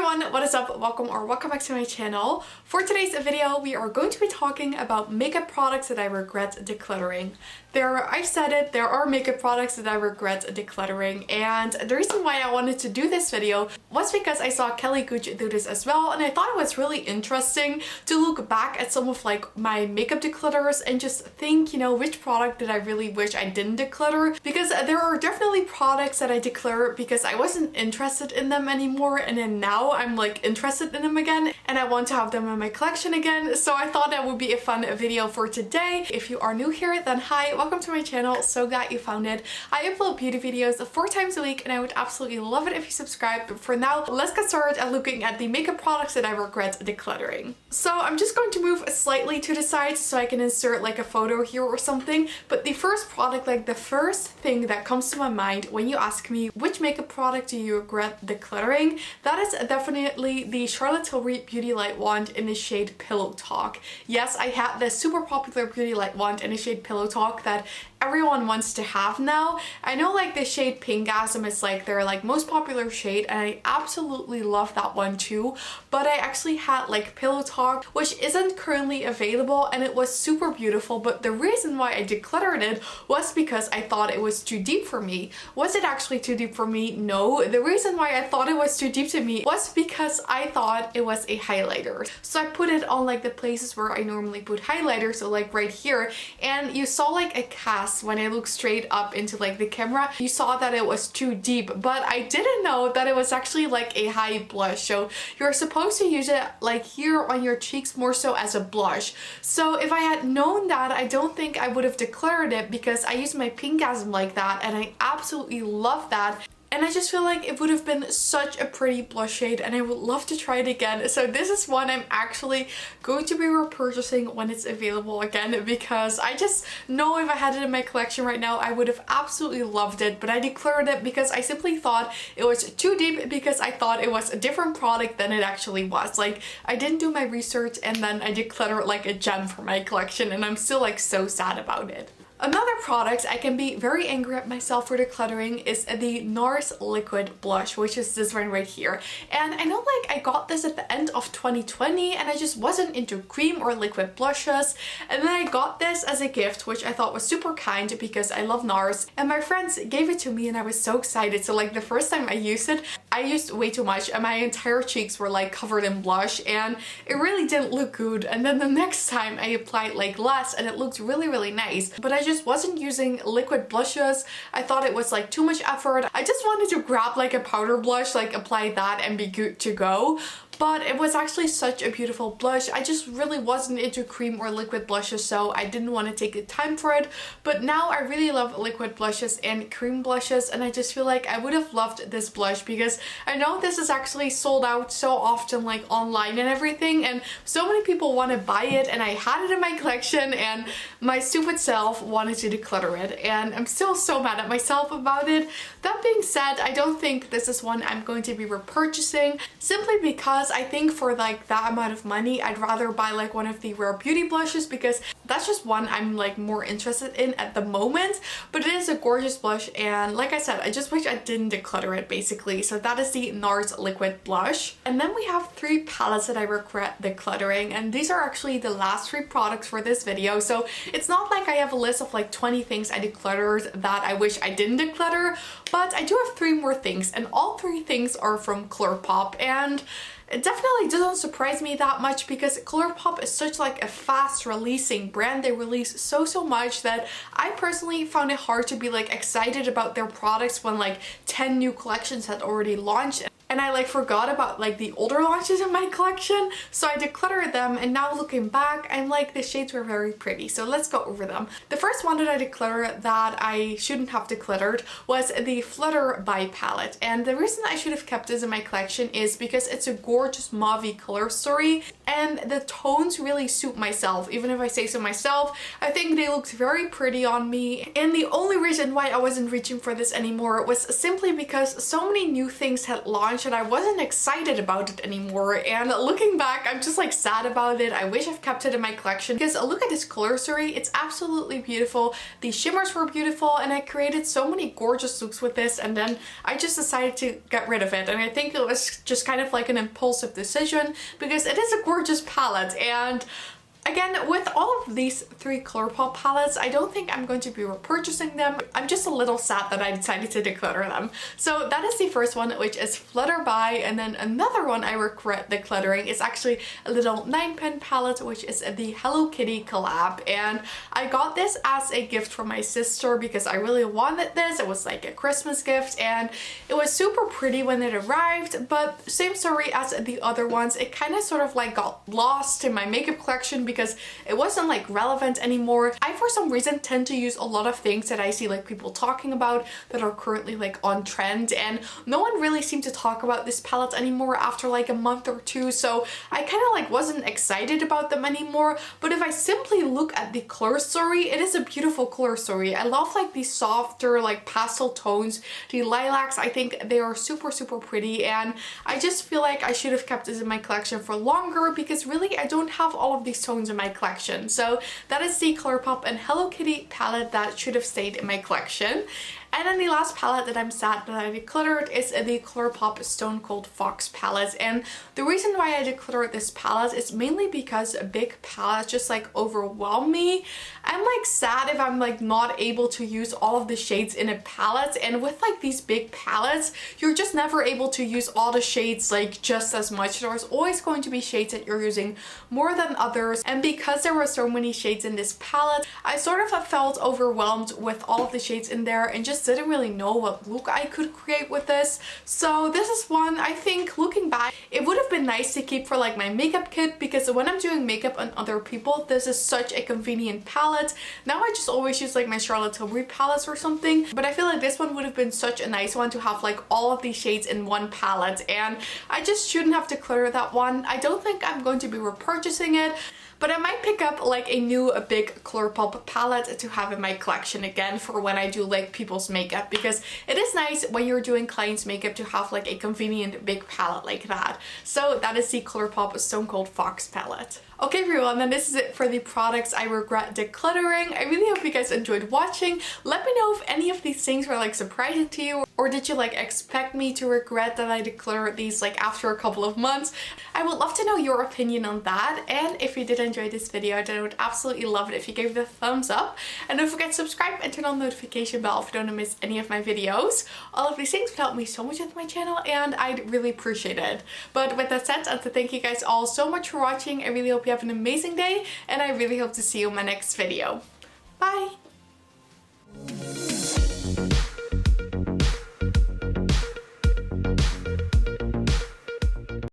everyone, what is up? Welcome back to my channel. For today's video, we are going to be talking about makeup products that I regret decluttering. I've said it, there are makeup products that I regret decluttering, and the reason why I wanted to do this video was because I saw Kelly Gooch do this as well, and I thought it was really interesting to look back at some of like my makeup declutters and just think, you know, which product did I really wish I didn't declutter, because there are definitely products that I declare because I wasn't interested in them anymore, and then now I'm like interested in them again and I want to have them in my collection again. So I thought that would be a fun video for today. If you are new here, then hi, welcome to my channel. So glad you found it. I upload beauty videos 4 times a week and I would absolutely love it if you subscribe. But for now, let's get started at looking at the makeup products that I regret decluttering. So I'm just going to move slightly to the side so I can insert like a photo here or something. But the first product, like the first thing that comes to my mind when you ask me which makeup product do you regret decluttering, that is definitely the Charlotte Tilbury Beauty Light Wand in the shade Pillow Talk. Yes, I had this super popular Beauty Light Wand in the shade Pillow Talk that everyone wants to have now. I know like the shade Pinkgasm is like their like most popular shade, and I absolutely love that one too, but I actually had like Pillow Talk, which isn't currently available, and it was super beautiful. But the reason why I decluttered it was because I thought it was too deep for me. Was it actually too deep for me? No. The reason why I thought it was too deep to me was because I thought it was a highlighter. So I put it on like the places where I normally put highlighter, so like right here, and you saw like a cast when I looked straight up into like the camera. You saw that it was too deep, but I didn't know that it was actually like a high blush. So you're supposed to use it like here on your cheeks more so as a blush. So if I had known that, I don't think I would have declared it, because I use my Pinkgasm like that and I absolutely love that. And I just feel like it would have been such a pretty blush shade and I would love to try it again. So this is one I'm actually going to be repurchasing when it's available again, because I just know if I had it in my collection right now, I would have absolutely loved it. But I declared it because I simply thought it was too deep, because I thought it was a different product than it actually was. Like, I didn't do my research and then I decluttered like a gem for my collection, and I'm still like so sad about it. Another product I can be very angry at myself for decluttering is the NARS Liquid Blush, which is this one right here. And I know like I got this at the end of 2020 and I just wasn't into cream or liquid blushes. And then I got this as a gift, which I thought was super kind because I love NARS. And my friends gave it to me and I was so excited. So like the first time I used it, I used way too much and my entire cheeks were like covered in blush and it really didn't look good. And then the next time I applied like less and it looked really, really nice. But I just wasn't using liquid blushes. I thought it was like too much effort. I just wanted to grab like a powder blush, like apply that and be good to go. But it was actually such a beautiful blush. I just really wasn't into cream or liquid blushes, so I didn't want to take the time for it. But now I really love liquid blushes and cream blushes, and I just feel like I would have loved this blush because I know this is actually sold out so often like online and everything, and so many people want to buy it, and I had it in my collection and my stupid self wanted to declutter it, and I'm still so mad at myself about it. That being said, I don't think this is one I'm going to be repurchasing, simply because I think for like that amount of money, I'd rather buy like one of the Rare Beauty blushes, because that's just one I'm like more interested in at the moment. But it is a gorgeous blush, and like I said, I just wish I didn't declutter it basically. So that is the NARS Liquid Blush. And then we have 3 palettes that I regret decluttering, and these are actually the last 3 products for this video. So it's not like I have a list of like 20 things I decluttered that I wish I didn't declutter, but I do have 3 more things, and all 3 things are from ColourPop. And it definitely doesn't surprise me that much, because ColourPop is such like a fast releasing brand. They release so much that I personally found it hard to be like excited about their products when like 10 new collections had already launched. And I like forgot about like the older launches in my collection, so I decluttered them, and now looking back, I'm like, the shades were very pretty. So let's go over them. The first one that I decluttered that I shouldn't have decluttered was the Flutter by palette. And the reason I should have kept this in my collection is because it's a gorgeous mauve color story, and the tones really suit myself. Even if I say so myself, I think they looked very pretty on me. And the only reason why I wasn't reaching for this anymore was simply because so many new things had launched collection, I wasn't excited about it anymore, and looking back, I'm just like sad about it. I wish I've kept it in my collection because look at this color story. It's absolutely beautiful. The shimmers were beautiful, and I created so many gorgeous looks with this, and then I just decided to get rid of it. And I think it was just kind of like an impulsive decision because it is a gorgeous palette. And again, with all of these 3 ColourPop palettes, I don't think I'm going to be repurchasing them. I'm just a little sad that I decided to declutter them. So that is the first one, which is Flutter By, and then another one I regret decluttering is actually a little 9-pen palette, which is the Hello Kitty collab. And I got this as a gift from my sister because I really wanted this. It was like a Christmas gift, and it was super pretty when it arrived, but same story as the other ones. It kind of sort of like got lost in my makeup collection because it wasn't like relevant anymore. I for some reason tend to use a lot of things that I see like people talking about that are currently like on trend, and no one really seemed to talk about this palette anymore after like a month or two, so I kind of like wasn't excited about them anymore. But if I simply look at the color story, it is a beautiful color story. I love like these softer like pastel tones, the lilacs. I think they are super pretty, and I just feel like I should have kept this in my collection for longer because really I don't have all of these tones in my collection. So that is the ColourPop and Hello Kitty palette that should have stayed in my collection. And then the last palette that I'm sad that I decluttered is the ColourPop Stone Cold Fox palette. And the reason why I decluttered this palette is mainly because big palettes just like overwhelm me. I'm like sad if I'm like not able to use all of the shades in a palette, and with like these big palettes, you're just never able to use all the shades like just as much. There's always going to be shades that you're using more than others, and because there were so many shades in this palette, I sort of felt overwhelmed with all of the shades in there and just didn't really know what look I could create with this. So this is one I think, looking back, it would have been nice to keep for like my makeup kit, because when I'm doing makeup on other people, this is such a convenient palette. Now I just always use like my Charlotte Tilbury palettes or something, but I feel like this one would have been such a nice one to have like all of these shades in one palette, and I just shouldn't have decluttered that one. I don't think I'm going to be repurchasing it, but I might pick up like a new big ColourPop palette to have in my collection again for when I do like people's makeup, because it is nice when you're doing clients' makeup to have like a convenient big palette like that. So that is the ColourPop Stone Cold Fox palette. Okay everyone, then this is it for the products I regret decluttering. I really hope you guys enjoyed watching. Let me know if any of these things were like surprising to you, or did you like expect me to regret that I decluttered these like after a couple of months. I would love to know your opinion on that, and if you did enjoy this video, then I would absolutely love it if you gave it a thumbs up, and don't forget to subscribe and turn on the notification bell if you don't want to miss any of my videos. All of these things would help me so much with my channel, and I'd really appreciate it. But with that said, I want to thank you guys all so much for watching. I really hope you have an amazing day, and I really hope to see you in my next video. Bye!